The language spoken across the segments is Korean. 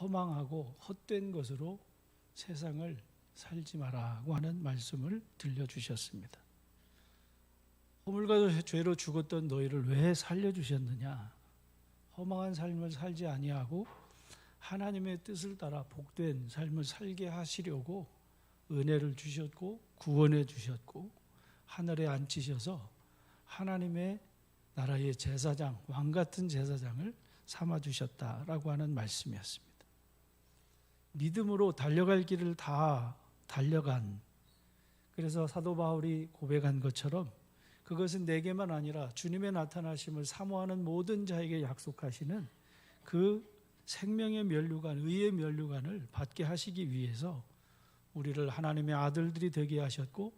허망하고 헛된 것으로 세상을 살지 마라고 하는 말씀을 들려주셨습니다. 허물과 죄로 죽었던 너희를 왜 살려주셨느냐? 허망한 삶을 살지 아니하고 하나님의 뜻을 따라 복된 삶을 살게 하시려고 은혜를 주셨고 구원해 주셨고 하늘에 앉히셔서 하나님의 나라의 제사장, 왕 같은 제사장을 삼아 주셨다라고 하는 말씀이었습니다. 믿음으로 달려갈 길을 다 달려간, 그래서 사도 바울이 고백한 것처럼 그것은 내게만 아니라 주님의 나타나심을 사모하는 모든 자에게 약속하시는 그 생명의 면류관, 의의 면류관을 받게 하시기 위해서 우리를 하나님의 아들들이 되게 하셨고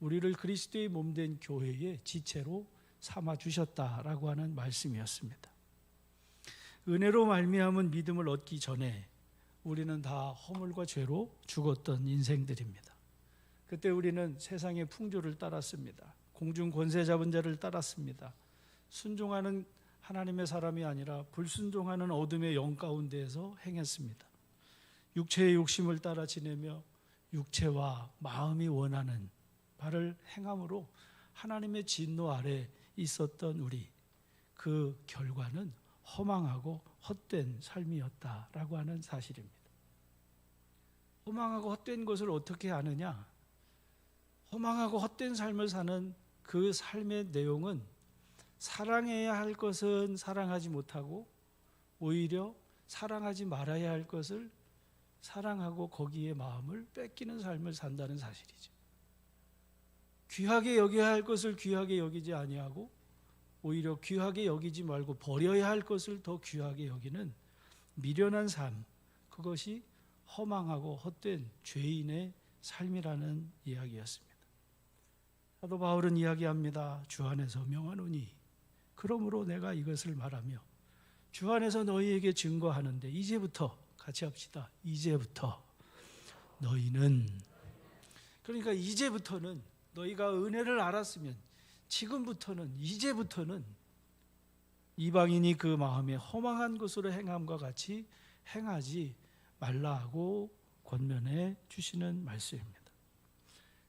우리를 그리스도의 몸된 교회의 지체로 삼아 주셨다라고 하는 말씀이었습니다. 은혜로 말미암은 믿음을 얻기 전에 우리는 다 허물과 죄로 죽었던 인생들입니다. 그때 우리는 세상의 풍조를 따랐습니다. 공중 권세 잡은 자를 따랐습니다. 순종하는 하나님의 사람이 아니라 불순종하는 어둠의 영 가운데에서 행했습니다. 육체의 욕심을 따라 지내며 육체와 마음이 원하는 바를 행함으로 하나님의 진노 아래 있었던 우리, 그 결과는 허망하고 헛된 삶이었다라고 하는 사실입니다. 허망하고 헛된 것을 어떻게 아느냐? 허망하고 헛된 삶을 사는 그 삶의 내용은 사랑해야 할 것은 사랑하지 못하고 오히려 사랑하지 말아야 할 것을 사랑하고 거기에 마음을 뺏기는 삶을 산다는 사실이죠. 귀하게 여겨야 할 것을 귀하게 여기지 아니하고 오히려 귀하게 여기지 말고 버려야 할 것을 더 귀하게 여기는 미련한 삶, 그것이 허망하고 헛된 죄인의 삶이라는 이야기였습니다. 사도 바울은 이야기합니다. 주 안에서 명하노니 그러므로 내가 이것을 말하며 주 안에서 너희에게 증거하는데, 이제부터 같이 합시다. 이제부터 너희는, 그러니까 이제부터는 너희가 은혜를 알았으면 지금부터는, 이제부터는 이방인이 그 마음에 허망한 것으로 행함과 같이 행하지 말라고 권면해 주시는 말씀입니다.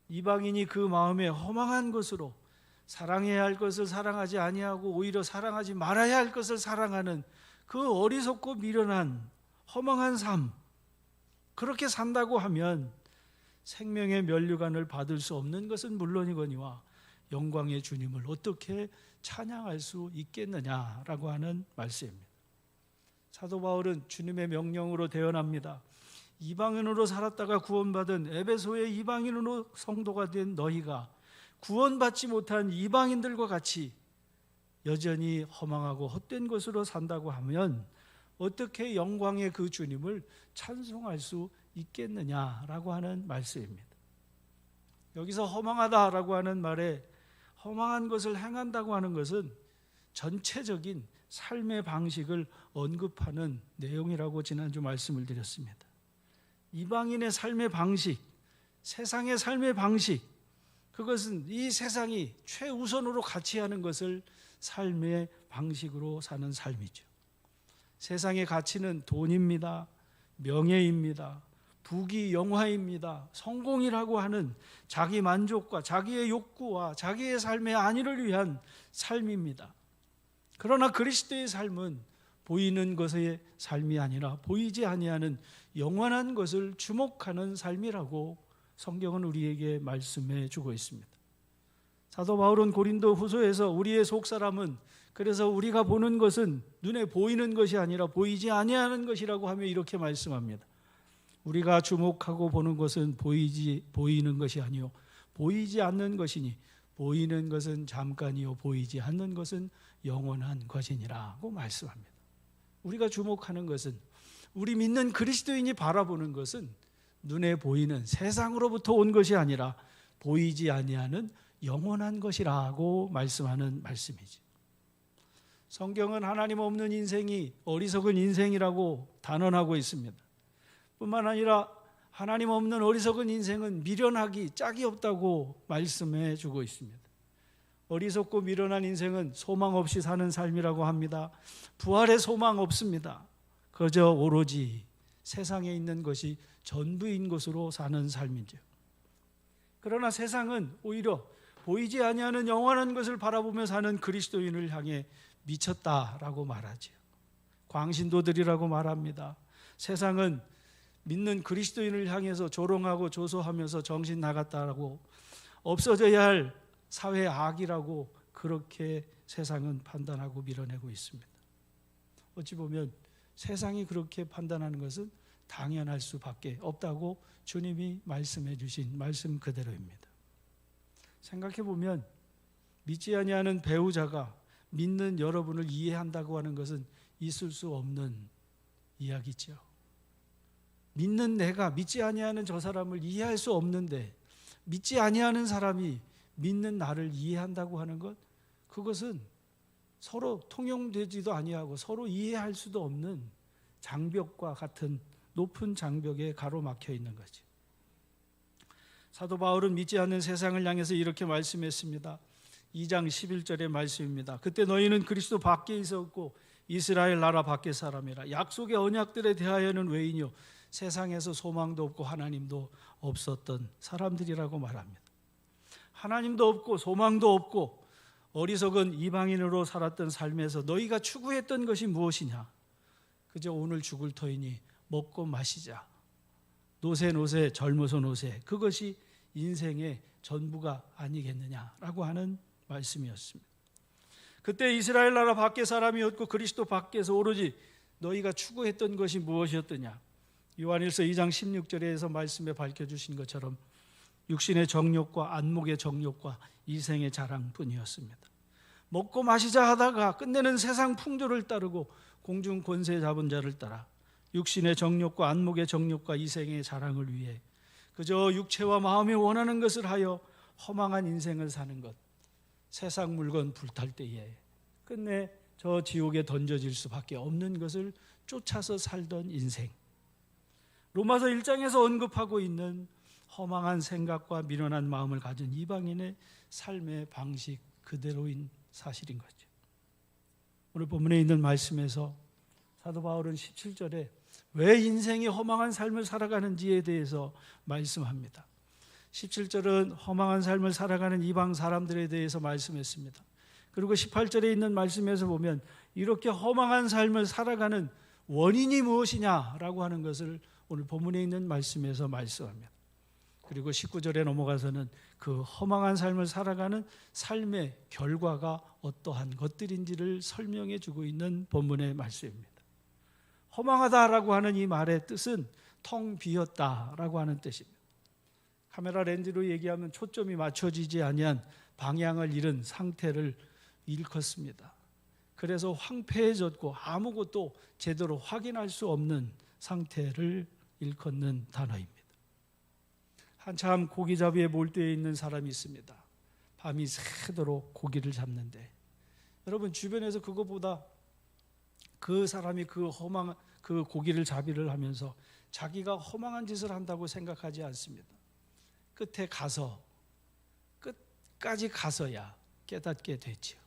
이방인이 그 마음에 허망한 것으로 사랑해야 할 것을 사랑하지 아니하고 오히려 사랑하지 말아야 할 것을 사랑하는 그 어리석고 미련한 허망한 삶, 그렇게 산다고 하면 생명의 면류관을 받을 수 없는 것은 물론이거니와 영광의 주님을 어떻게 찬양할 수 있겠느냐라고 하는 말씀입니다. 사도 바울은 주님의 명령으로 대언합니다. 이방인으로 살았다가 구원받은 에베소의 이방인으로 성도가 된 너희가 구원받지 못한 이방인들과 같이 여전히 허망하고 헛된 것으로 산다고 하면 어떻게 영광의 그 주님을 찬송할 수 있겠느냐라고 하는 말씀입니다. 여기서 허망하다라고 하는 말에 허망한 것을 행한다고 하는 것은 전체적인 삶의 방식을 언급하는 내용이라고 지난주 말씀을 드렸습니다. 이방인의 삶의 방식, 세상의 삶의 방식, 그것은 이 세상이 최우선으로 가치하는 것을 삶의 방식으로 사는 삶이죠. 세상의 가치는 돈입니다. 명예입니다. 부귀 영화입니다. 성공이라고 하는 자기 만족과 자기의 욕구와 자기의 삶의 안위를 위한 삶입니다. 그러나 그리스도의 삶은 보이는 것의 삶이 아니라 보이지 아니하는 영원한 것을 주목하는 삶이라고 성경은 우리에게 말씀해 주고 있습니다. 사도 바울은 고린도 후서에서 우리의 속사람은, 그래서 우리가 보는 것은 눈에 보이는 것이 아니라 보이지 아니하는 것이라고 하며 이렇게 말씀합니다. 우리가 주목하고 보는 것은 보이는 것이 아니요 보이지 않는 것이니 보이는 것은 잠깐이요 보이지 않는 것은 영원한 것이니라고 말씀합니다. 우리가 주목하는 것은, 우리 믿는 그리스도인이 바라보는 것은 눈에 보이는 세상으로부터 온 것이 아니라 보이지 아니하는 영원한 것이라고 말씀하는 말씀이지. 성경은 하나님 없는 인생이 어리석은 인생이라고 단언하고 있습니다. 뿐만 아니라 하나님 없는 어리석은 인생은 미련하기 짝이 없다고 말씀해 주고 있습니다. 어리석고 미련한 인생은 소망 없이 사는 삶이라고 합니다. 부활의 소망 없습니다. 그저 오로지 세상에 있는 것이 전부인 것으로 사는 삶이죠. 그러나 세상은 오히려 보이지 아니하는 영원한 것을 바라보며 사는 그리스도인을 향해 미쳤다라고 말하죠. 광신도들이라고 말합니다. 세상은 믿는 그리스도인을 향해서 조롱하고 조소하면서 정신 나갔다라고, 없어져야 할 사회 악이라고 그렇게 세상은 판단하고 밀어내고 있습니다. 어찌 보면 세상이 그렇게 판단하는 것은 당연할 수밖에 없다고 주님이 말씀해 주신 말씀 그대로입니다. 생각해 보면 믿지 아니하는 배우자가 믿는 여러분을 이해한다고 하는 것은 있을 수 없는 이야기죠. 믿는 내가 믿지 아니하는 저 사람을 이해할 수 없는데 믿지 아니하는 사람이 믿는 나를 이해한다고 하는 것, 그것은 서로 통용되지도 아니하고 서로 이해할 수도 없는 장벽과 같은 높은 장벽에 가로막혀 있는 거죠. 사도 바울은 믿지 않는 세상을 향해서 이렇게 말씀했습니다. 2장 11절의 말씀입니다. 그때 너희는 그리스도 밖에 있었고 이스라엘 나라 밖의 사람이라. 약속의 언약들에 대하여는 외인이요 세상에서 소망도 없고 하나님도 없었던 사람들이라고 말합니다. 하나님도 없고 소망도 없고 어리석은 이방인으로 살았던 삶에서 너희가 추구했던 것이 무엇이냐? 그저 오늘 죽을 터이니 먹고 마시자. 노세 젊어서 노세. 그것이 인생의 전부가 아니겠느냐라고 하는 말씀이었습니다. 그때 이스라엘 나라 밖의 사람이었고 그리스도 밖에서 오로지 너희가 추구했던 것이 무엇이었더냐? 요한일서 2장 16절에서 말씀에 밝혀주신 것처럼 육신의 정욕과 안목의 정욕과 이생의 자랑뿐이었습니다. 먹고 마시자 하다가 끝내는 세상 풍조를 따르고 공중 권세 잡은 자를 따라 육신의 정욕과 안목의 정욕과 이생의 자랑을 위해 그저 육체와 마음이 원하는 것을 하여 허망한 인생을 사는 것, 세상 물건 불탈 때에 끝내 저 지옥에 던져질 수밖에 없는 것을 쫓아서 살던 인생, 로마서 1장에서 언급하고 있는 허망한 생각과 미련한 마음을 가진 이방인의 삶의 방식 그대로인 사실인 거죠. 오늘 본문에 있는 말씀에서 사도 바울은 17절에 왜 인생이 허망한 삶을 살아가는지에 대해서 말씀합니다. 17절은 허망한 삶을 살아가는 이방 사람들에 대해서 말씀했습니다. 그리고 18절에 있는 말씀에서 보면 이렇게 허망한 삶을 살아가는 원인이 무엇이냐라고 하는 것을 오늘 본문에 있는 말씀에서 말씀합니다. 그리고 19절에 넘어가서는 그 허망한 삶을 살아가는 삶의 결과가 어떠한 것들인지를 설명해 주고 있는 본문의 말씀입니다. 허망하다라고 하는 이 말의 뜻은 텅 비었다라고 하는 뜻입니다. 카메라 렌즈로 얘기하면 초점이 맞춰지지 아니한 방향을 잃은 상태를 일컫습니다. 그래서 황폐해졌고 아무것도 제대로 확인할 수 없는 상태를 일컫는 단어입니다. 한참 고기잡이에 몰두해 있는 사람이 있습니다. 밤이 새도록 고기를 잡는데 여러분 주변에서 그거보다 그 사람이 그 고기를 잡이를 하면서 자기가 허망한 짓을 한다고 생각하지 않습니다. 끝까지 가서야 깨닫게 되지요.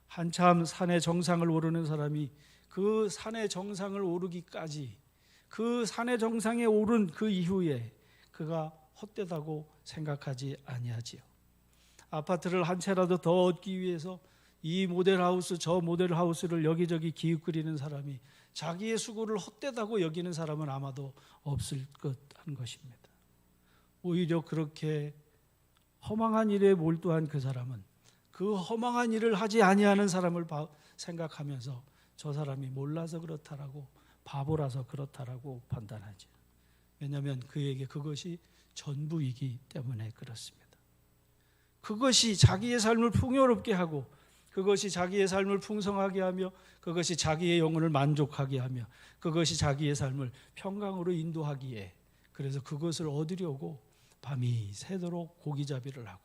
한참 산의 정상을 오르는 사람이 그 산의 정상을 오르기까지, 그 산의 정상에 오른 그 이후에 그가 헛되다고 생각하지 아니하지요. 아파트를 한 채라도 더 얻기 위해서 이 모델하우스 저 모델하우스를 여기저기 기웃거리는 사람이 자기의 수고를 헛되다고 여기는 사람은 아마도 없을 듯한 것입니다. 오히려 그렇게 허망한 일에 몰두한 그 사람은 그 허망한 일을 하지 아니하는 사람을 생각하면서 저 사람이 몰라서 그렇다라고, 바보라서 그렇다라고 판단하죠. 왜냐하면 그에게 그것이 전부이기 때문에 그렇습니다. 그것이 자기의 삶을 풍요롭게 하고, 그것이 자기의 삶을 풍성하게 하며, 그것이 자기의 영혼을 만족하게 하며, 그것이 자기의 삶을 평강으로 인도하기에, 그래서 그것을 얻으려고 밤이 새도록 고기잡이를 하고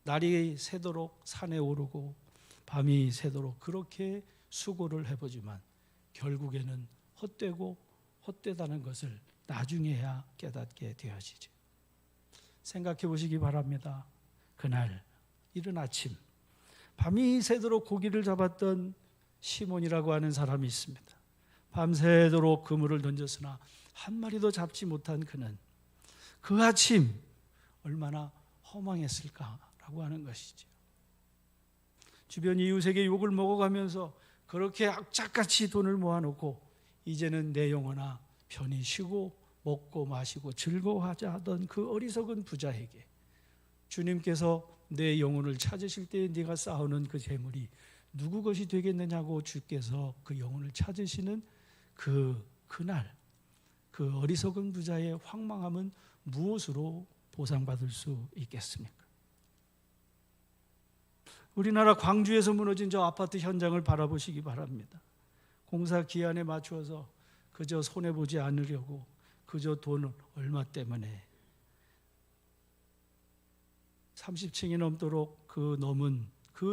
날이 새도록 산에 오르고 밤이 새도록 그렇게 수고를 해보지만 결국에는 헛되고 헛되다는 것을 나중에야 깨닫게 되어지죠. 생각해 보시기 바랍니다. 그날 이른 아침 밤이 새도록 고기를 잡았던 시몬이라고 하는 사람이 있습니다. 밤새도록 그물을 던졌으나 한 마리도 잡지 못한 그는 그 아침 얼마나 허망했을까라고 하는 것이죠. 주변 이웃에게 욕을 먹어가면서 그렇게 악착같이 돈을 모아놓고 이제는 내 영혼아 편히 쉬고 먹고 마시고 즐거워하자 하던 그 어리석은 부자에게 주님께서 내 영혼을 찾으실 때 네가 쌓아놓은 그 재물이 누구 것이 되겠느냐고 주께서 그 영혼을 찾으시는 그날 그 어리석은 부자의 황망함은 무엇으로 보상받을 수 있겠습니까? 우리나라 광주에서 무너진 저 아파트 현장을 바라보시기 바랍니다. 공사 기한에 맞추어서 그저 손해보지 않으려고 그저 돈 얼마 때문에 30층이 넘도록 그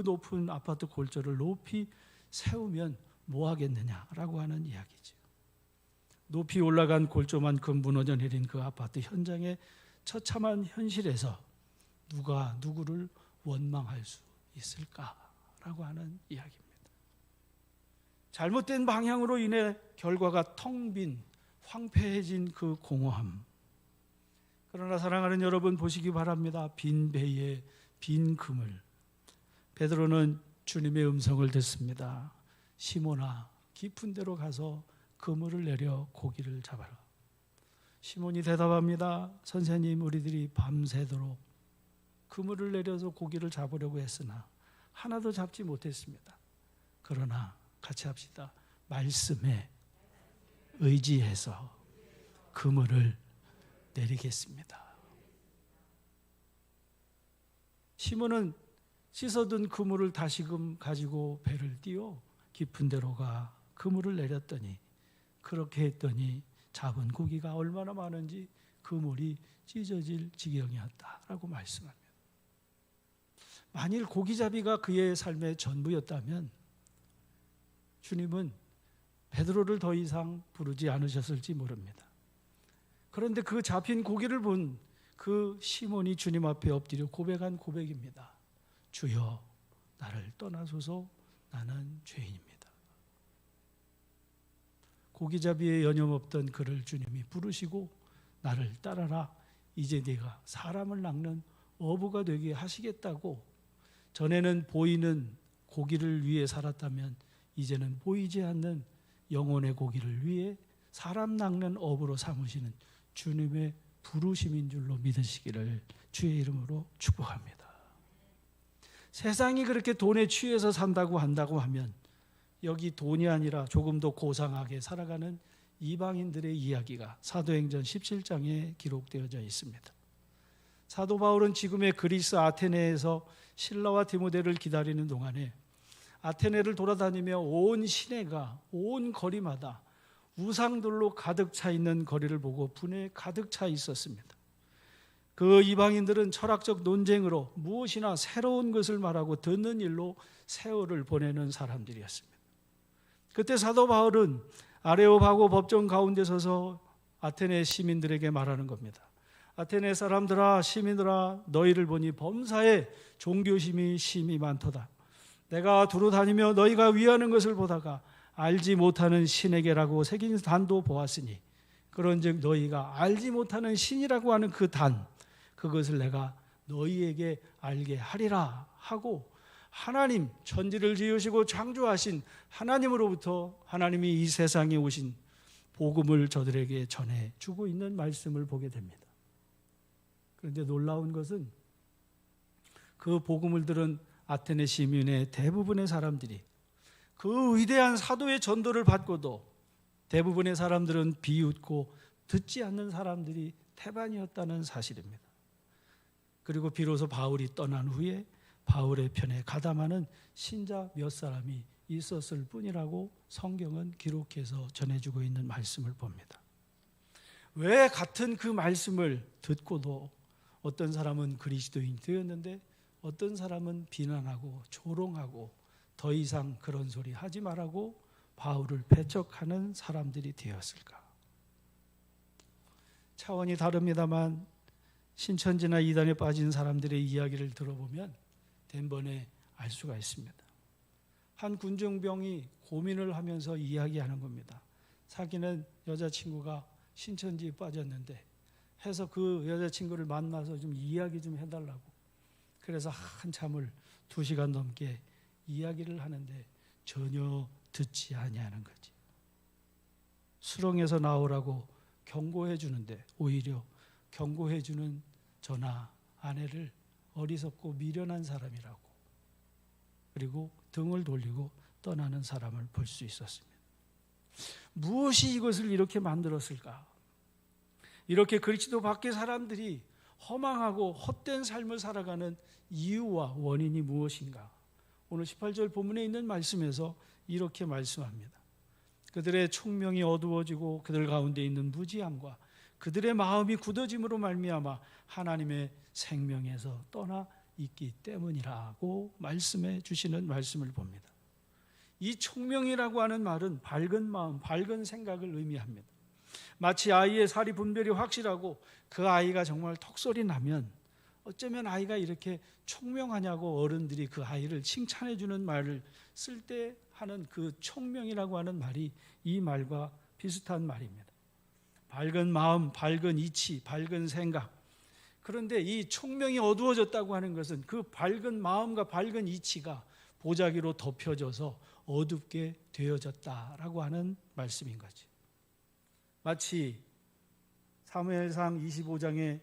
높은 아파트 골조를 높이 세우면 뭐 하겠느냐라고 하는 이야기죠. 높이 올라간 골조만큼 무너져 내린 그 아파트 현장의 처참한 현실에서 누가 누구를 원망할 수 있을까라고 하는 이야기입니다. 잘못된 방향으로 인해 결과가 텅 빈 황폐해진 그 공허함. 그러나 사랑하는 여러분 보시기 바랍니다. 빈 배에 빈 그물. 베드로는 주님의 음성을 듣습니다. 시몬아 깊은 데로 가서 그물을 내려 고기를 잡아라. 시몬이 대답합니다. 선생님 우리들이 밤새도록 그물을 내려서 고기를 잡으려고 했으나 하나도 잡지 못했습니다. 그러나 같이 합시다. 말씀에 의지해서 그물을 내리겠습니다. 시몬은 씻어둔 그물을 다시금 가지고 배를 띄워 깊은 데로 가 그물을 내렸더니 그렇게 했더니 잡은 고기가 얼마나 많은지 그물이 찢어질 지경이었다라고 말씀합니다. 만일 고기잡이가 그의 삶의 전부였다면 주님은 베드로를 더 이상 부르지 않으셨을지 모릅니다. 그런데 그 잡힌 고기를 본 그 시몬이 주님 앞에 엎드려 고백한 고백입니다. 주여 나를 떠나소서 나는 죄인입니다. 고기잡이에 여념없던 그를 주님이 부르시고 나를 따라라 이제 네가 사람을 낚는 어부가 되게 하시겠다고 전에는 보이는 고기를 위해 살았다면 이제는 보이지 않는 영혼의 고기를 위해 사람 낚는 어부로 삼으시는 주님의 부르심인 줄로 믿으시기를 주의 이름으로 축복합니다. 세상이 그렇게 돈에 취해서 산다고 한다고 하면 여기 돈이 아니라 조금 더 고상하게 살아가는 이방인들의 이야기가 사도행전 17장에 기록되어져 있습니다. 사도 바울은 지금의 그리스 아테네에서 실라와 디모데를 기다리는 동안에 아테네를 돌아다니며 온 시내가 온 거리마다 우상들로 가득 차 있는 거리를 보고 분에 가득 차 있었습니다. 그 이방인들은 철학적 논쟁으로 무엇이나 새로운 것을 말하고 듣는 일로 세월을 보내는 사람들이었습니다. 그때 사도 바울은 아레오바고 법정 가운데 서서 아테네 시민들에게 말하는 겁니다. 아테네 사람들아 시민들아 너희를 보니 범사에 종교심이 심히 많도다. 내가 두루 다니며 너희가 위하는 것을 보다가 알지 못하는 신에게라고 새긴 단도 보았으니 그런즉 너희가 알지 못하는 신이라고 하는 그 단 그것을 내가 너희에게 알게 하리라 하고 하나님 천지를 지으시고 창조하신 하나님으로부터 하나님이 이 세상에 오신 복음을 저들에게 전해주고 있는 말씀을 보게 됩니다. 그런데 놀라운 것은 그 복음을 들은 아테네 시민의 대부분의 사람들이 그 위대한 사도의 전도를 받고도 대부분의 사람들은 비웃고 듣지 않는 사람들이 태반이었다는 사실입니다. 그리고 비로소 바울이 떠난 후에 바울의 편에 가담하는 신자 몇 사람이 있었을 뿐이라고 성경은 기록해서 전해주고 있는 말씀을 봅니다. 왜 같은 그 말씀을 듣고도 어떤 사람은 그리스도인이 되었는데 어떤 사람은 비난하고 조롱하고 더 이상 그런 소리 하지 말라고 바울을 배척하는 사람들이 되었을까? 차원이 다릅니다만 신천지나 이단에 빠진 사람들의 이야기를 들어보면 단번에 알 수가 있습니다. 한 군중병이 고민을 하면서 이야기하는 겁니다. 사귀는 여자친구가 신천지에 빠졌는데 해서 그 여자친구를 만나서 좀 이야기 좀 해달라고. 그래서 한참을 2시간 넘게 이야기를 하는데 전혀 듣지 아니하는 거지. 수렁에서 나오라고 경고해 주는데 오히려 경고해 주는 저나 아내를 어리석고 미련한 사람이라고, 그리고 등을 돌리고 떠나는 사람을 볼 수 있었습니다. 무엇이 이것을 이렇게 만들었을까? 이렇게 그리스도 밖의 사람들이 허망하고 헛된 삶을 살아가는 이유와 원인이 무엇인가? 오늘 18절 본문에 있는 말씀에서 이렇게 말씀합니다. 그들의 총명이 어두워지고 그들 가운데 있는 무지함과 그들의 마음이 굳어짐으로 말미암아 하나님의 생명에서 떠나 있기 때문이라고 말씀해 주시는 말씀을 봅니다. 이 총명이라고 하는 말은 밝은 마음, 밝은 생각을 의미합니다. 마치 아이의 사리 분별이 확실하고 그 아이가 정말 턱소리 나면 어쩌면 아이가 이렇게 총명하냐고 어른들이 그 아이를 칭찬해 주는 말을 쓸 때 하는 그 총명이라고 하는 말이 이 말과 비슷한 말입니다. 밝은 마음, 밝은 이치, 밝은 생각. 그런데 이 총명이 어두워졌다고 하는 것은 그 밝은 마음과 밝은 이치가 보자기로 덮여져서 어둡게 되어졌다라고 하는 말씀인 거지. 마치 사무엘상 25장에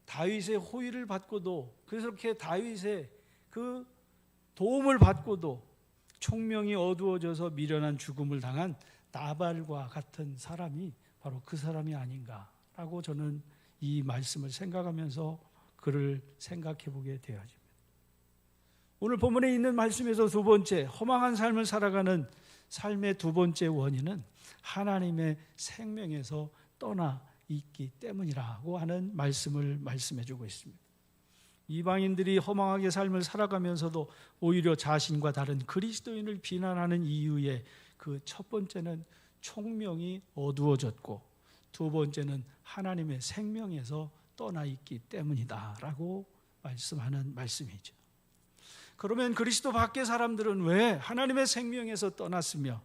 다윗의 호의를 받고도, 그렇게 다윗의 그 도움을 받고도 총명이 어두워져서 미련한 죽음을 당한 나발과 같은 사람이 바로 그 사람이 아닌가라고 저는 이 말씀을 생각하면서 그를 생각해 보게 되어집니다. 오늘 본문에 있는 말씀에서 두 번째, 허망한 삶을 살아가는 삶의 두 번째 원인은 하나님의 생명에서 떠나 있기 때문이라고 하는 말씀을 말씀해 주고 있습니다. 이방인들이 허망하게 삶을 살아가면서도 오히려 자신과 다른 그리스도인을 비난하는 이유의 그 첫 번째는 총명이 어두워졌고, 두 번째는 하나님의 생명에서 떠나 있기 때문이다라고 말씀하는 말씀이죠. 그러면 그리스도 밖의 사람들은 왜 하나님의 생명에서 떠났으며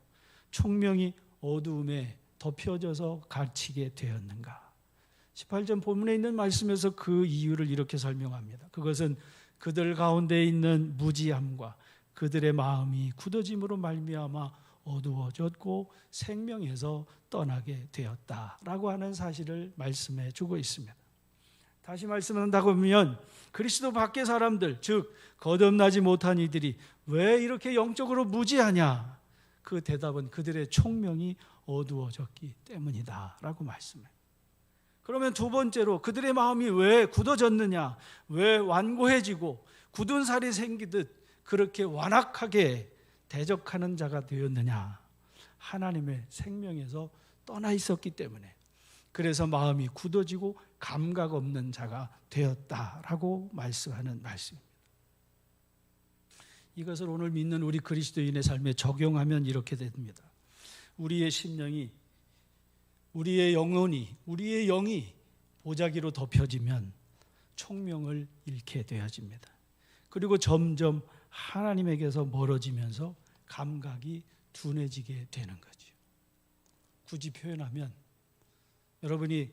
총명이 어두움에 덮여져서 갇히게 되었는가? 18절 본문에 있는 말씀에서 그 이유를 이렇게 설명합니다. 그것은 그들 가운데 있는 무지함과 그들의 마음이 굳어짐으로 말미암아 어두워졌고 생명에서 떠나게 되었다라고 하는 사실을 말씀해 주고 있습니다. 다시 말씀한다고 하면 그리스도 밖의 사람들, 즉 거듭나지 못한 이들이 왜 이렇게 영적으로 무지하냐? 그 대답은 그들의 총명이 어두워졌기 때문이다라고 말씀해요. 그러면 두 번째로 그들의 마음이 왜 굳어졌느냐? 왜 완고해지고 굳은 살이 생기듯 그렇게 완악하게 대적하는 자가 되었느냐? 하나님의 생명에서 떠나 있었기 때문에, 그래서 마음이 굳어지고 감각 없는 자가 되었다라고 말씀하는 말씀입니다. 이것을 오늘 믿는 우리 그리스도인의 삶에 적용하면 이렇게 됩니다. 우리의 심령이, 우리의 영혼이, 우리의 영이 보자기로 덮여지면 총명을 잃게 되어집니다. 그리고 점점 하나님에게서 멀어지면서 감각이 둔해지게 되는 거죠. 굳이 표현하면 여러분이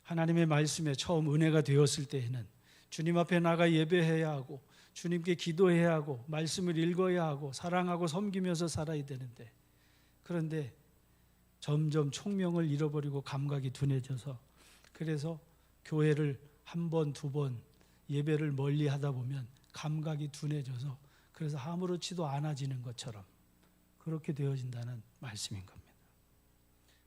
하나님의 말씀에 처음 은혜가 되었을 때에는 주님 앞에 나가 예배해야 하고 주님께 기도해야 하고 말씀을 읽어야 하고 사랑하고 섬기면서 살아야 되는데, 그런데 점점 총명을 잃어버리고 감각이 둔해져서, 그래서 교회를 한 번, 두 번 예배를 멀리 하다 보면 감각이 둔해져서 그래서 아무렇지도 않아지는 것처럼 그렇게 되어진다는 말씀인 겁니다.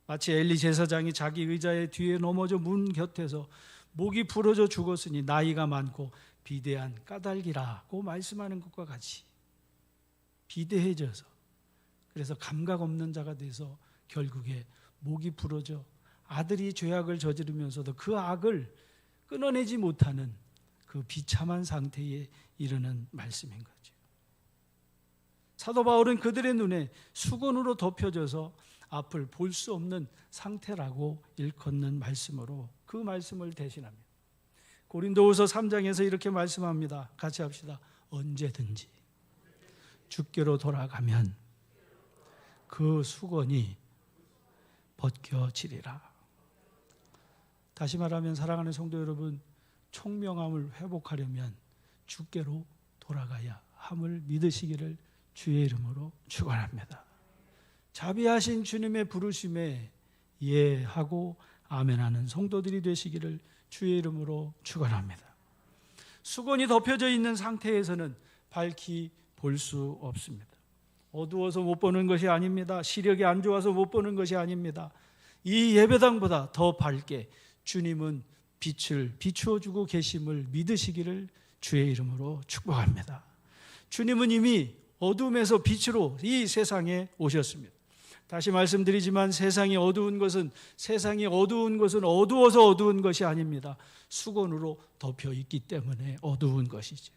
마치 엘리 제사장이 자기 의자의 뒤에 넘어져 문 곁에서 목이 부러져 죽었으니 나이가 많고 비대한 까닭이라고 말씀하는 것과 같이 비대해져서, 그래서 감각 없는 자가 돼서 결국에 목이 부러져 아들이 죄악을 저지르면서도 그 악을 끊어내지 못하는 그 비참한 상태에 이르는 말씀인 거죠. 사도 바울은 그들의 눈에 수건으로 덮여져서 앞을 볼 수 없는 상태라고 일컫는 말씀으로 그 말씀을 대신합니다. 고린도후서 3장에서 이렇게 말씀합니다. 같이 합시다. 언제든지 주께로 돌아가면 그 수건이 벗겨지리라. 다시 말하면 사랑하는 성도 여러분, 총명함을 회복하려면 주께로 돌아가야 함을 믿으시기를 주의 이름으로 축원합니다. 자비하신 주님의 부르심에 예하고 아멘하는 성도들이 되시기를 주의 이름으로 축원합니다. 수건이 덮여져 있는 상태에서는 밝히 볼 수 없습니다. 어두워서 못 보는 것이 아닙니다. 시력이 안 좋아서 못 보는 것이 아닙니다. 이 예배당보다 더 밝게 주님은 빛을 비추어 주고 계심을 믿으시기를 주의 이름으로 축복합니다. 주님은 이미 어둠에서 빛으로 이 세상에 오셨습니다. 다시 말씀드리지만 세상이 어두운 것은 어두워서 어두운 것이 아닙니다. 수건으로 덮여 있기 때문에 어두운 것이죠.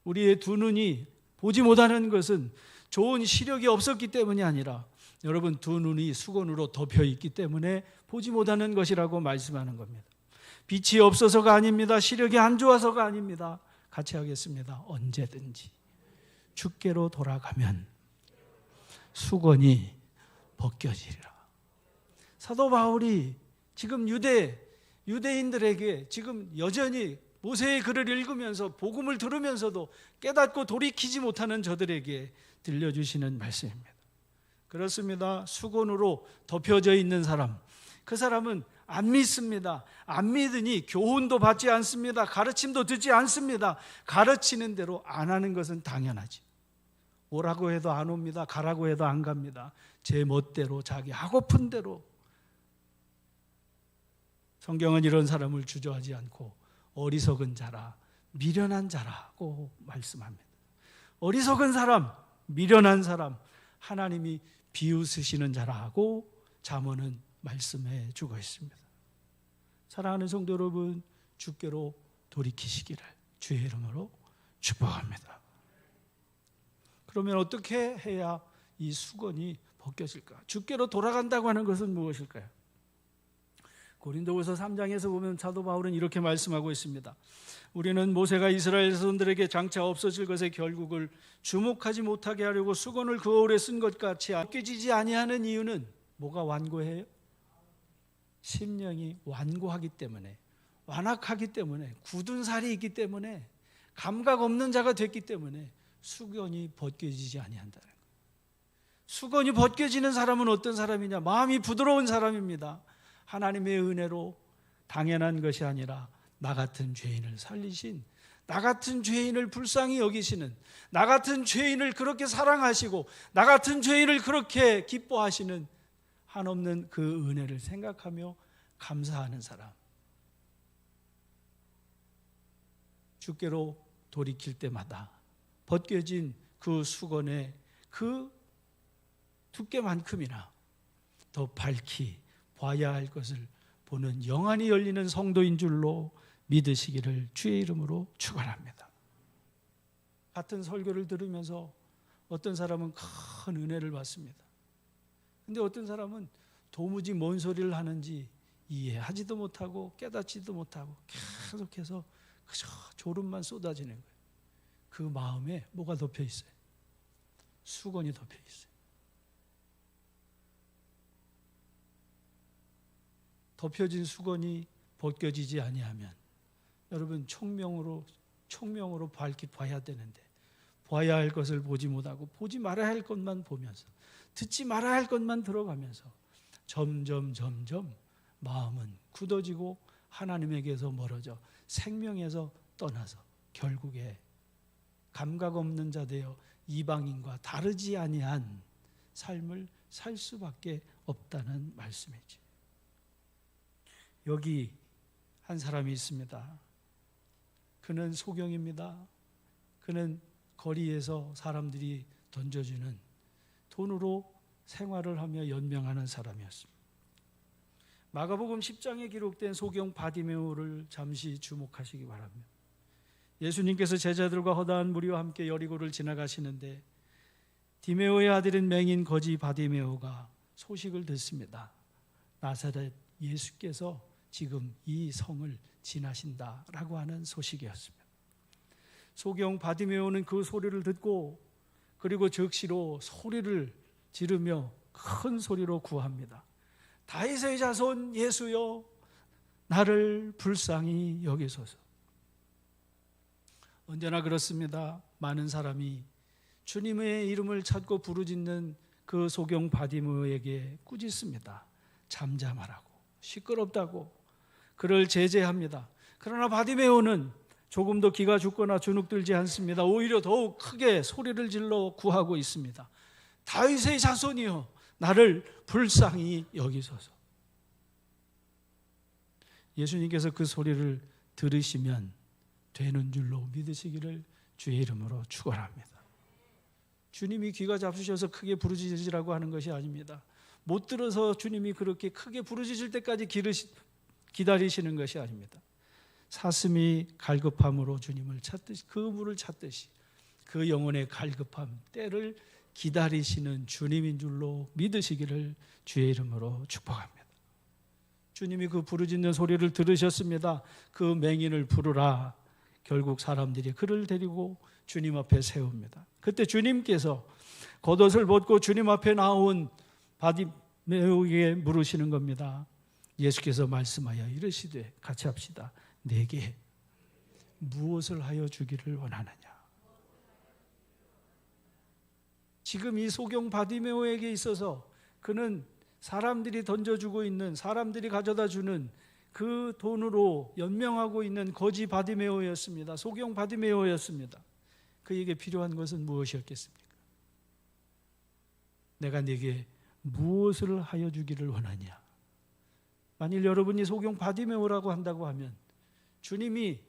우리의 두 눈이 보지 못하는 것은 좋은 시력이 없었기 때문이 아니라 여러분 두 눈이 수건으로 덮여 있기 때문에 보지 못하는 것이라고 말씀하는 겁니다. 빛이 없어서가 아닙니다. 시력이 안 좋아서가 아닙니다. 같이 하겠습니다. 언제든지 주께로 돌아가면 수건이 벗겨지리라. 사도 바울이 지금 유대인들에게 지금 여전히 모세의 글을 읽으면서 복음을 들으면서도 깨닫고 돌이키지 못하는 저들에게 들려주시는 말씀입니다. 그렇습니다. 수건으로 덮여져 있는 사람, 그 사람은 안 믿습니다. 안 믿으니 교훈도 받지 않습니다. 가르침도 듣지 않습니다. 가르치는 대로 안 하는 것은 당연하지. 오라고 해도 안 옵니다. 가라고 해도 안 갑니다. 제 멋대로 자기 하고픈 대로. 성경은 이런 사람을 주저하지 않고 어리석은 자라, 미련한 자라고 말씀합니다. 어리석은 사람, 미련한 사람, 하나님이 비웃으시는 자라고 잠언은 말씀해 주고 있습니다. 사랑하는 성도 여러분, 주께로 돌이키시기를 주의 이름으로 축복합니다. 그러면 어떻게 해야 이 수건이 벗겨질까? 주께로 돌아간다고 하는 것은 무엇일까요? 고린도후서 3장에서 보면 사도 바울은 이렇게 말씀하고 있습니다. 우리는 모세가 이스라엘 자손들에게 장차 없어질 것의 결국을 주목하지 못하게 하려고 수건을 그 오래 쓴 것 같이 벗겨지지 아니하는 이유는 뭐가 완고해요? 심령이 완고하기 때문에, 완악하기 때문에, 굳은 살이 있기 때문에, 감각 없는 자가 됐기 때문에 수건이 벗겨지지 아니한다는 거예요. 수건이 벗겨지는 사람은 어떤 사람이냐? 마음이 부드러운 사람입니다. 하나님의 은혜로 당연한 것이 아니라 나 같은 죄인을 살리신, 나 같은 죄인을 불쌍히 여기시는, 나 같은 죄인을 그렇게 사랑하시고 나 같은 죄인을 그렇게 기뻐하시는 한없는 그 은혜를 생각하며 감사하는 사람. 주께로 돌이킬 때마다 벗겨진 그 수건의 그 두께만큼이나 더 밝히 봐야 할 것을 보는 영안이 열리는 성도인 줄로 믿으시기를 주의 이름으로 축원합니다. 같은 설교를 들으면서 어떤 사람은 큰 은혜를 받습니다. 근데 어떤 사람은 도무지 뭔 소리를 하는지 이해하지도 못하고 깨닫지도 못하고 계속해서 그저 졸음만 쏟아지는 거예요. 그 마음에 뭐가 덮여 있어요? 수건이 덮여 있어요. 덮여진 수건이 벗겨지지 아니하면 여러분 총명으로 밝히 봐야 되는데 봐야 할 것을 보지 못하고 보지 말아야 할 것만 보면서 듣지 말아야 할 것만 들어가면서 점점 마음은 굳어지고 하나님에게서 멀어져 생명에서 떠나서 결국에 감각 없는 자 되어 이방인과 다르지 아니한 삶을 살 수밖에 없다는 말씀이죠. 여기 한 사람이 있습니다. 그는 소경입니다. 그는 거리에서 사람들이 던져주는 돈으로 생활을 하며 연명하는 사람이었습니다. 마가복음 10장에 기록된 소경 바디메오를 잠시 주목하시기 바랍니다. 예수님께서 제자들과 허다한 무리와 함께 여리고를 지나가시는데 디메오의 아들인 맹인 거지 바디메오가 소식을 듣습니다. 나사렛 예수께서 지금 이 성을 지나신다라고 하는 소식이었습니다. 소경 바디메오는 그 소리를 듣고 그리고 즉시로 소리를 지르며 큰 소리로 구합니다. 다윗의 자손 예수여 나를 불쌍히 여기소서. 언제나 그렇습니다. 많은 사람이 주님의 이름을 찾고 부르짖는 그 소경 바디메오에게 꾸짖습니다. 잠잠하라고, 시끄럽다고 그를 제재합니다. 그러나 바디메오는 조금도 기가 죽거나 주눅들지 않습니다. 오히려 더욱 크게 소리를 질러 구하고 있습니다. 다윗의 자손이여 나를 불쌍히 여기소서. 예수님께서 그 소리를 들으시면 되는 줄로 믿으시기를 주의 이름으로 축원합니다. 주님이 귀가 잡수셔서 크게 부르짖으라고 하는 것이 아닙니다. 못 들어서 주님이 그렇게 크게 부르짖을 때까지 기다리시는 것이 아닙니다. 사슴이 갈급함으로 주님을 찾듯이, 그 물을 찾듯이 그 영혼의 갈급함 때를 기다리시는 주님인 줄로 믿으시기를 주의 이름으로 축복합니다. 주님이 그 부르짖는 소리를 들으셨습니다. 그 맹인을 부르라. 결국 사람들이 그를 데리고 주님 앞에 세웁니다. 그때 주님께서 겉옷을 벗고 주님 앞에 나온 바디메오에게 물으시는 겁니다. 예수께서 말씀하여 이르시되, 같이 합시다. 내게 무엇을 하여 주기를 원하느냐. 지금 이 소경 바디메오에게 있어서 그는 사람들이 던져주고 있는, 사람들이 가져다 주는 그 돈으로 연명하고 있는 거지 바디메오였습니다. 소경 바디메오였습니다. 그에게 필요한 것은 무엇이었겠습니까? 내가 네게 무엇을 하여 주기를 원하냐. 만일 여러분이 소경 바디메오라고 한다고 하면, 주님이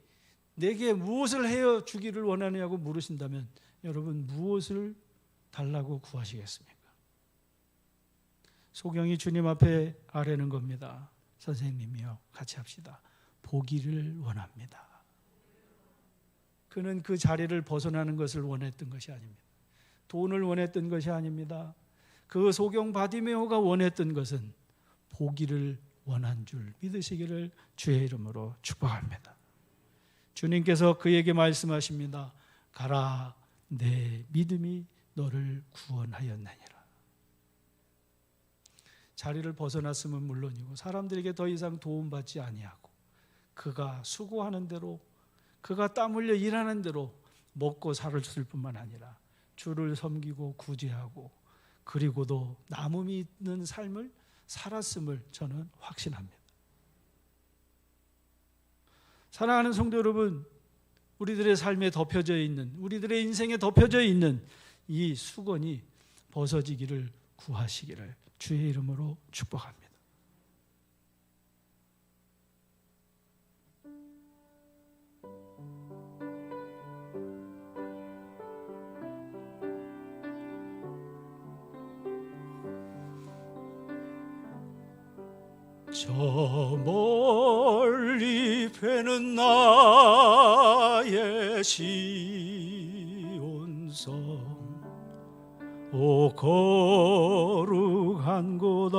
내게 무엇을 하여 주기를 원하느냐고 물으신다면 여러분 무엇을 달라고 구하시겠습니까? 소경이 주님 앞에 아뢰는 겁니다. 선생님이요, 같이 합시다. 보기를 원합니다. 그는 그 자리를 벗어나는 것을 원했던 것이 아닙니다. 돈을 원했던 것이 아닙니다. 그 소경 바디메오가 원했던 것은 보기를 원한 줄 믿으시기를 주의 이름으로 축복합니다. 주님께서 그에게 말씀하십니다. 가라, 내 믿음이 너를 구원하였느니라. 자리를 벗어났으면 물론이고 사람들에게 더 이상 도움받지 아니하고 그가 수고하는 대로, 그가 땀 흘려 일하는 대로 먹고 살았을 뿐만 아니라 주를 섬기고 구제하고 그리고도 남음이 있는 삶을 살았음을 저는 확신합니다. 사랑하는 성도 여러분, 우리들의 삶에 덮여져 있는, 우리들의 인생에 덮여져 있는 이 수건이 벗어지기를 구하시기를 주의 이름으로 축복합니다. 저 멀리 뵈는 나의 시온성, 오 거룩한 곳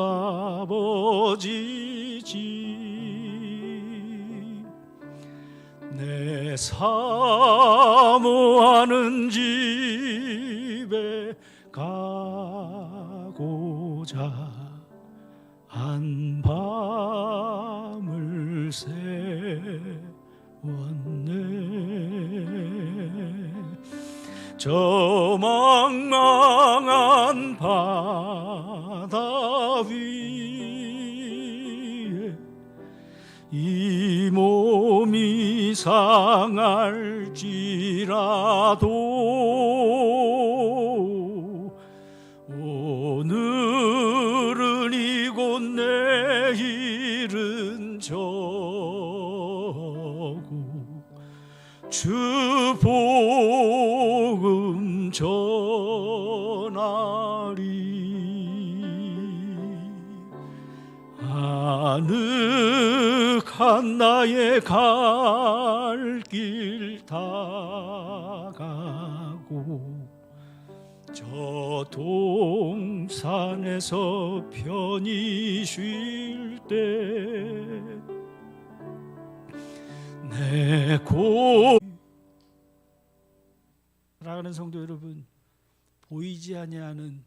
아버지 집, 내 사모하는 집에 가고자 한 밤을 새웠네. 저 망망한 바다 위에 이 몸이 상할지라도 오늘은 이곳 내일은 저곳 주 복음 전하리. 아늑한 나의 갈 길 다가고 저 동산에서 편히 쉴 때 내 사랑하는 성도 여러분, 보이지 아니하는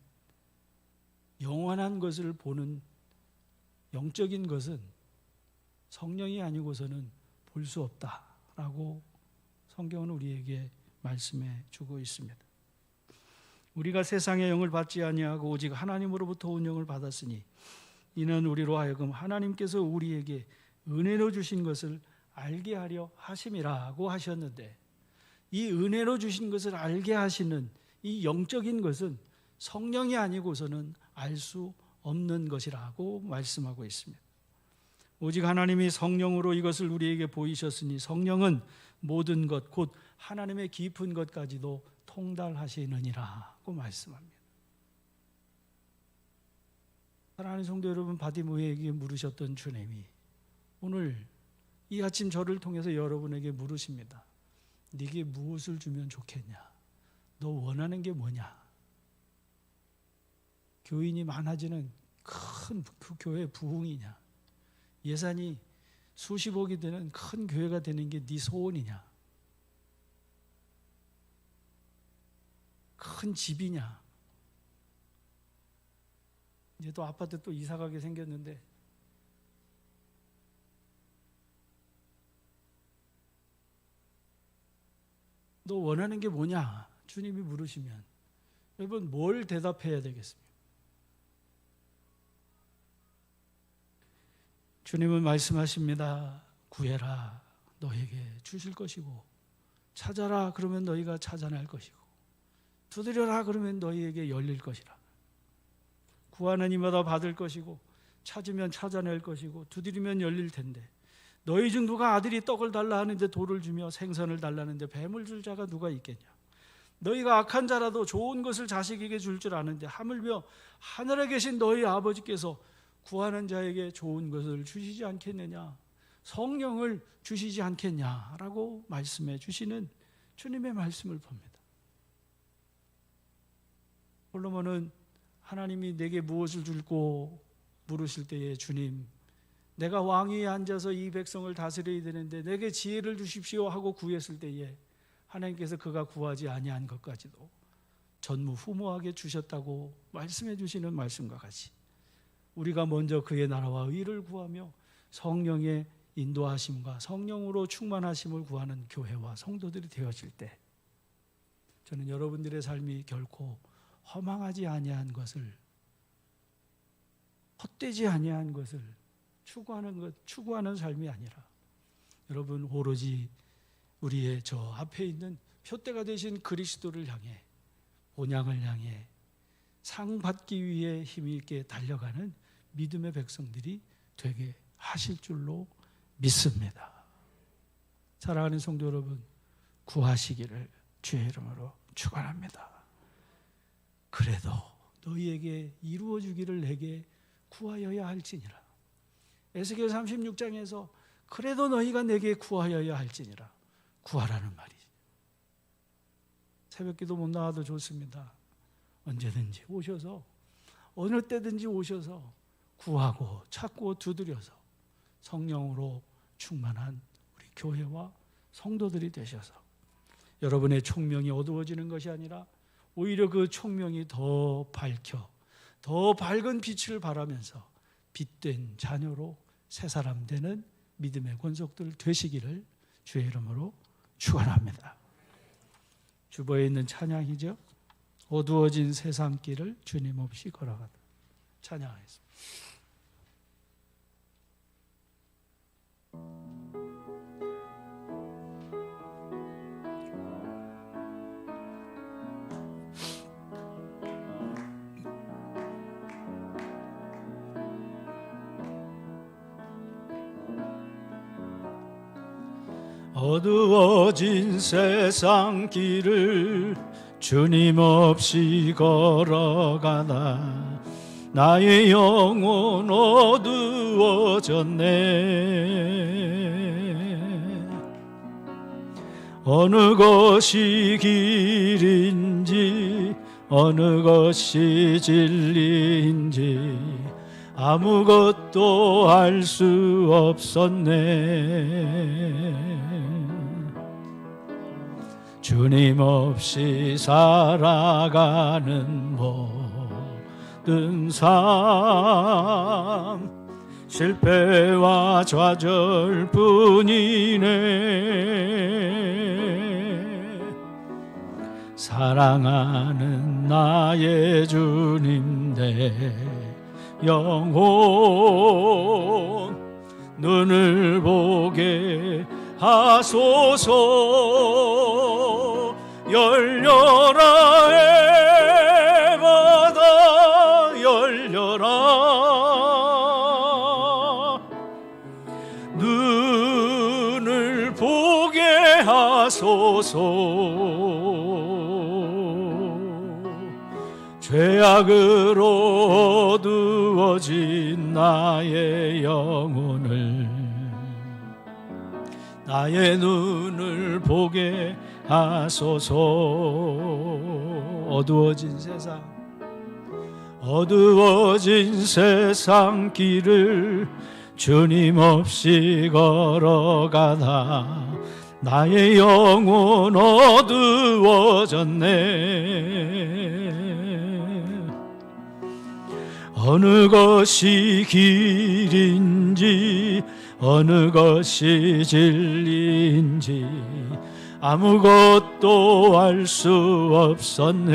영원한 것을 보는 영적인 것은 성령이 아니고서는 볼 수 없다라고 성경은 우리에게 말씀해 주고 있습니다. 우리가 세상의 영을 받지 아니하고 오직 하나님으로부터 온 영을 받았으니 이는 우리로 하여금 하나님께서 우리에게 은혜로 주신 것을 알게 하려 하심이라고 하셨는데, 이 은혜로 주신 것을 알게 하시는 이 영적인 것은 성령이 아니고서는 알 수 없는 것이라고 말씀하고 있습니다. 오직 하나님이 성령으로 이것을 우리에게 보이셨으니 성령은 모든 것 곧 하나님의 깊은 것까지도 통달하시느니라고 말씀합니다. 사랑하는 성도 여러분, 바디모에게 물으셨던 주님이 오늘 이 아침 저를 통해서 여러분에게 물으십니다. 네게 무엇을 주면 좋겠냐? 너 원하는 게 뭐냐? 교인이 많아지는 큰 그 교회 부흥이냐? 예산이 수십억이 되는 큰 교회가 되는 게 네 소원이냐? 큰 집이냐? 이제 또 아파트 또 이사 가게 생겼는데 너 원하는 게 뭐냐? 주님이 물으시면 여러분 뭘 대답해야 되겠습니까? 주님은 말씀하십니다. 구해라, 너에게 주실 것이고, 찾아라, 그러면 너희가 찾아낼 것이고, 두드려라, 그러면 너희에게 열릴 것이라. 구하는 이마다 받을 것이고, 찾으면 찾아낼 것이고, 두드리면 열릴 텐데, 너희 중 누가 아들이 떡을 달라 하는데 돌을 주며 생선을 달라는데 뱀을 줄 자가 누가 있겠냐? 너희가 악한 자라도 좋은 것을 자식에게 줄 줄 아는데 하물며 하늘에 계신 너희 아버지께서 구하는 자에게 좋은 것을 주시지 않겠느냐? 성령을 주시지 않겠냐라고 말씀해 주시는 주님의 말씀을 봅니다. 솔로몬은 하나님이 내게 무엇을 줄고 물으실 때에 주님, 내가 왕위에 앉아서 이 백성을 다스려야 되는데 내게 지혜를 주십시오 하고 구했을 때에 하나님께서 그가 구하지 아니한 것까지도 전무후무하게 주셨다고 말씀해 주시는 말씀과 같이 우리가 먼저 그의 나라와 의를 구하며 성령의 인도하심과 성령으로 충만하심을 구하는 교회와 성도들이 되어질 때 저는 여러분들의 삶이 결코 허망하지 아니한 것을, 헛되지 아니한 것을 추구하는 삶이 아니라 여러분 오로지 우리의 저 앞에 있는 표대가 되신 그리스도를 향해, 본향을 향해 상 받기 위해 힘이 있게 달려가는 믿음의 백성들이 되게 하실 줄로 믿습니다. 사랑하는 성도 여러분, 구하시기를 주의 이름으로 축원합니다. 그래도 너희에게 이루어 주기를 내게 구하여야 할지니라. 에스겔 36장에서 그래도 너희가 내게 구하여야 할지니라. 구하라는 말이지. 새벽기도 못 나와도 좋습니다. 언제든지 오셔서, 어느 때든지 오셔서 구하고 찾고 두드려서 성령으로 충만한 우리 교회와 성도들이 되셔서 여러분의 총명이 어두워지는 것이 아니라 오히려 그 총명이 더 밝혀 더 밝은 빛을 발하면서 빛된 자녀로 새 사람 되는 믿음의 권속들 되시기를 주의 이름으로 축원합니다. 주보에 있는 찬양이죠. 어두워진 세상길을 주님 없이 걸어가다. 찬양하겠습니다. 어두워진 세상 길을 주님 없이 걸어가다 나의 영혼 어두워졌네. 어느 것이 길인지 어느 것이 진리인지 아무것도 알 수 없었네. 주님 없이 살아가는 모든 삶 실패와 좌절뿐이네. 사랑하는 나의 주님 내 영혼 눈을 보게 하소서. 열려라 해마다 열려라. 눈을 보게 하소서. 죄악으로 어두워진 나의 영혼을 나의 눈을 보게 하소서. 어두워진 세상 길을 주님 없이 걸어가다 나의 영혼 어두워졌네. 어느 것이 길인지 어느 것이 진리인지 아무것도 알 수 없었네.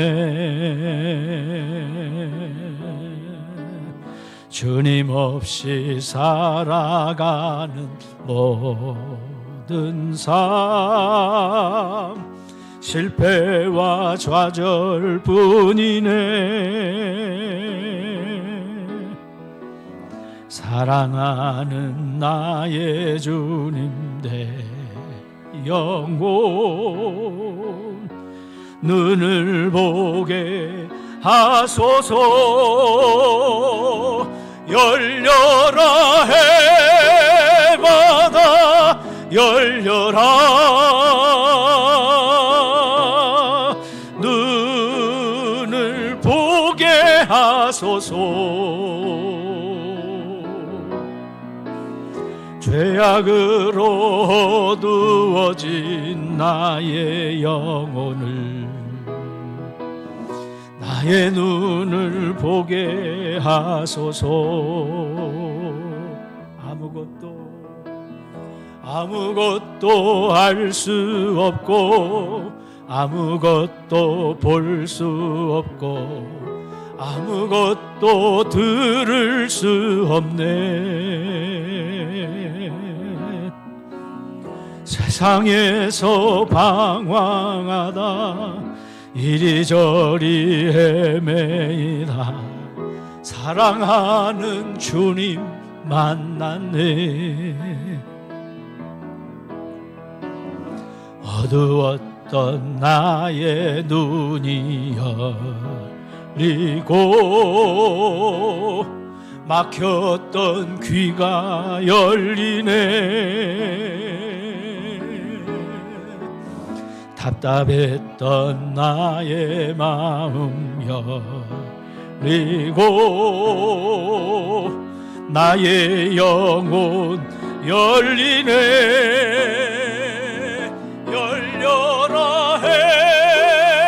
주님 없이 살아가는 모든 삶 실패와 좌절뿐이네. 사랑하는 나의 주님 내 영혼 눈을 보게 하소서. 열려라 해마다 열려라. 눈을 보게 하소서. 죄악으로 어두워진 나의 영혼을 나의 눈을 보게 하소서. 아무것도 알 수 없고 아무것도 볼 수 없고 아무것도 들을 수 없네. 세상에서 방황하다 이리저리 헤매이다 사랑하는 주님 만났네. 어두웠던 나의 눈이 열리고 막혔던 귀가 열리네. 답답했던 나의 마음 열리고 나의 영혼 열리네. 열려라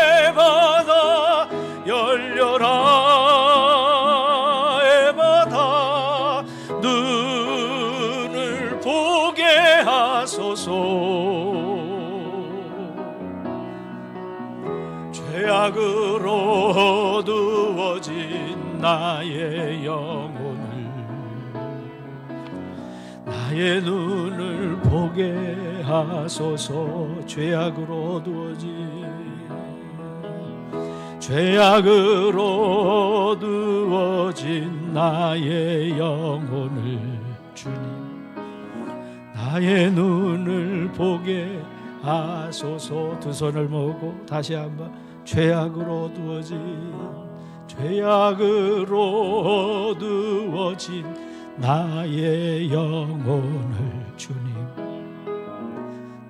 해마다 열려라 해마다 눈을 보게 하소서. 죄악으로 어두워진 나의 영혼을 나의 눈을 보게 하소서. 죄악으로 어두워진 나의 영혼을 주님 나의 눈을 보게 하소서. 두 손을 모으고 다시 한번 죄악으로 어두워진 나의 영혼을 주님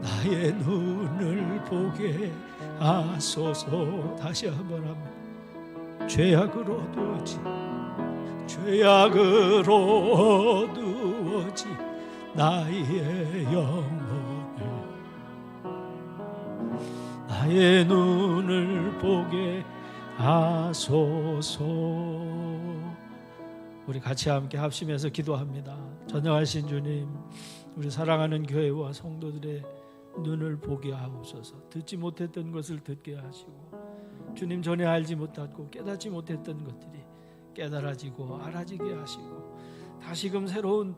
나의 눈을 보게 하소서. 다시 한번 죄악으로 어두워진 나의 영혼을 나의 눈을 보게 하소서. 우리 같이 함께 합심해서 기도합니다. 전능하신 주님, 우리 사랑하는 교회와 성도들의 눈을 보게 하옵소서. 듣지 못했던 것을 듣게 하시고, 주님 전에 알지 못하고 깨닫지 못했던 것들이 깨달아지고 알아지게 하시고, 다시금 새로운